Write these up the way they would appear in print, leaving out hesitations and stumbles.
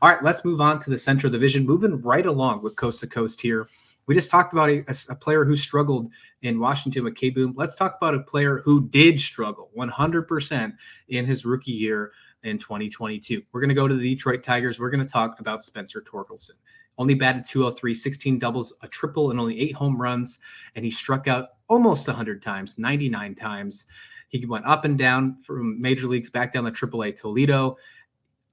All right, let's move on to the Central Division, moving right along with coast to coast here. We just talked about a player who struggled in Washington with K-Boom. Let's talk about a player who did struggle 100% in his rookie year in 2022. We're going to go to the Detroit Tigers. We're going to talk about Spencer Torkelson. Only batted 203, 16 doubles, a triple, and only 8 home runs. And he struck out almost 100 times, 99 times. He went up and down from major leagues back down to AAA Toledo.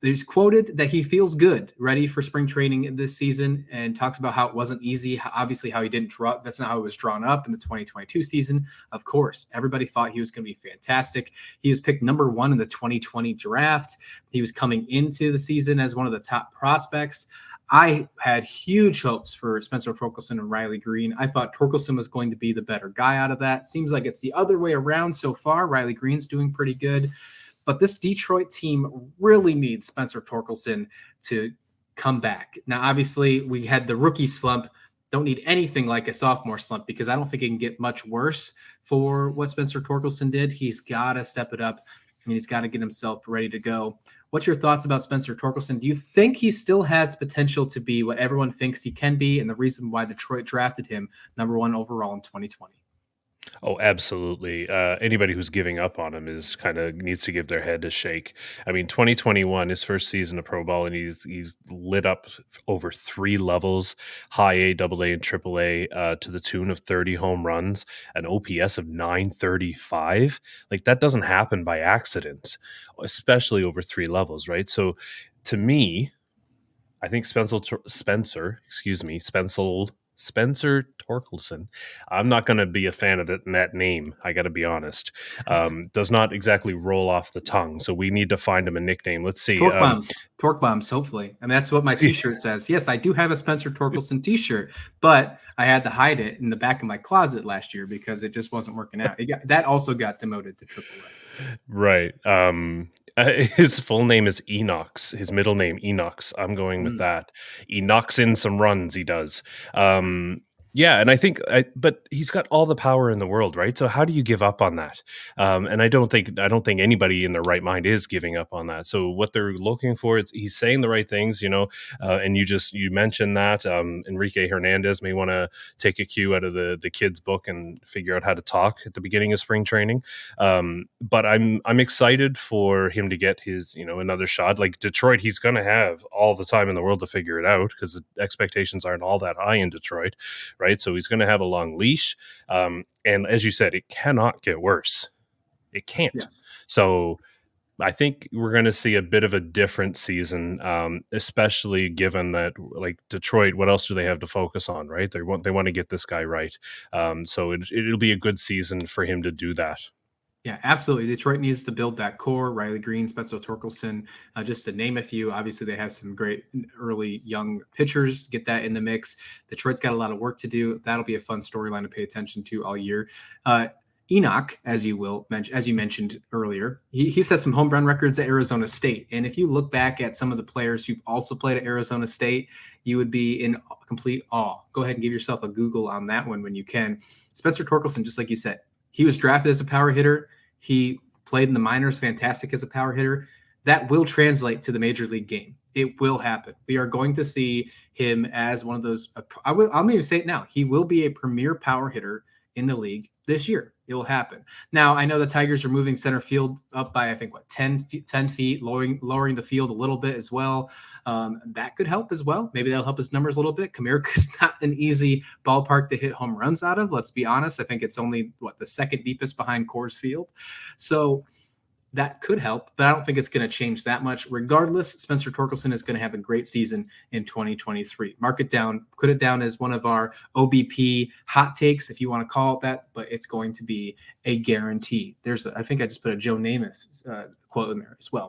He's quoted that he feels good, ready for spring training this season, and talks about how it wasn't easy. Obviously, how he didn't draw. That's not how it was drawn up in the 2022 season. Of course, everybody thought he was going to be fantastic. He was picked number 1 in the 2020 draft. He was coming into the season as one of the top prospects. I had huge hopes for Spencer Torkelson and Riley Green. I thought Torkelson was going to be the better guy out of that. Seems like it's the other way around so far. Riley Green's doing pretty good. But this Detroit team really needs Spencer Torkelson to come back. Now, obviously, we had the rookie slump. Don't need anything like a sophomore slump because I don't think it can get much worse for what Spencer Torkelson did. He's got to step it up, and he's got to get himself ready to go. What's your thoughts about Spencer Torkelson? Do you think he still has potential to be what everyone thinks he can be, and the reason why Detroit drafted him number 1 overall in 2020? Oh, absolutely. Anybody who's giving up on him is kind of needs to give their head a shake. I mean, 2021, his first season of pro ball, and he's lit up over 3 levels, high A, double A, and triple A, to the tune of 30 home runs, an OPS of 935. Like, that doesn't happen by accident, especially over 3 levels, right? So to me, I think Spencer Torkelson. I'm not going to be a fan of that name. I got to be honest. Does not exactly roll off the tongue. So we need to find him a nickname. Let's see. Torque bombs, hopefully. And that's what my t-shirt says. Yes, I do have a Spencer Torkelson t-shirt, but I had to hide it in the back of my closet last year because it just wasn't working out. That also got demoted to AAA. Right. His full name is Enox. His middle name, Enox. I'm going with that. He knocks in some runs, he does. Yeah, and I think, but he's got all the power in the world, right? So how do you give up on that? And I don't think anybody in their right mind is giving up on that. So what they're looking for, he's saying the right things, and you mentioned that Enrique Hernandez may want to take a cue out of the kid's book and figure out how to talk at the beginning of spring training. But I'm excited for him to get his, another shot. Like Detroit, he's going to have all the time in the world to figure it out because the expectations aren't all that high in Detroit. Right. So he's going to have a long leash. And as you said, it cannot get worse. It can't. Yes. So I think we're going to see a bit of a different season, especially given that, like, Detroit, what else do they have to focus on, right? They want to get this guy right. So it'll be a good season for him to do that. Yeah, absolutely. Detroit needs to build that core. Riley Green, Spencer Torkelson, just to name a few. Obviously, they have some great early young pitchers. Get that in the mix. Detroit's got a lot of work to do. That'll be a fun storyline to pay attention to all year. Enoch, as you mentioned earlier, he set some home run records at Arizona State. And if you look back at some of the players who've also played at Arizona State, you would be in complete awe. Go ahead and give yourself a Google on that one when you can. Spencer Torkelson, just like you said, he was drafted as a power hitter. He played in the minors, fantastic as a power hitter. That will translate to the major league game. It will happen. We are going to see him as one of those. I'll even say it now. He will be a premier power hitter in the league this year. It will happen. Now, I know the Tigers are moving center field up by, I think, 10 feet, lowering the field a little bit as well. That could help as well. Maybe that'll help his numbers a little bit. Comerica's not an easy ballpark to hit home runs out of. Let's be honest. I think it's only, the second deepest behind Coors Field. So that could help, but I don't think it's going to change that much. Regardless, Spencer Torkelson is going to have a great season in 2023. Mark it down, put it down as one of our OBP hot takes, if you want to call it that, but it's going to be a guarantee. I think I just put a Joe Namath quote in there as well.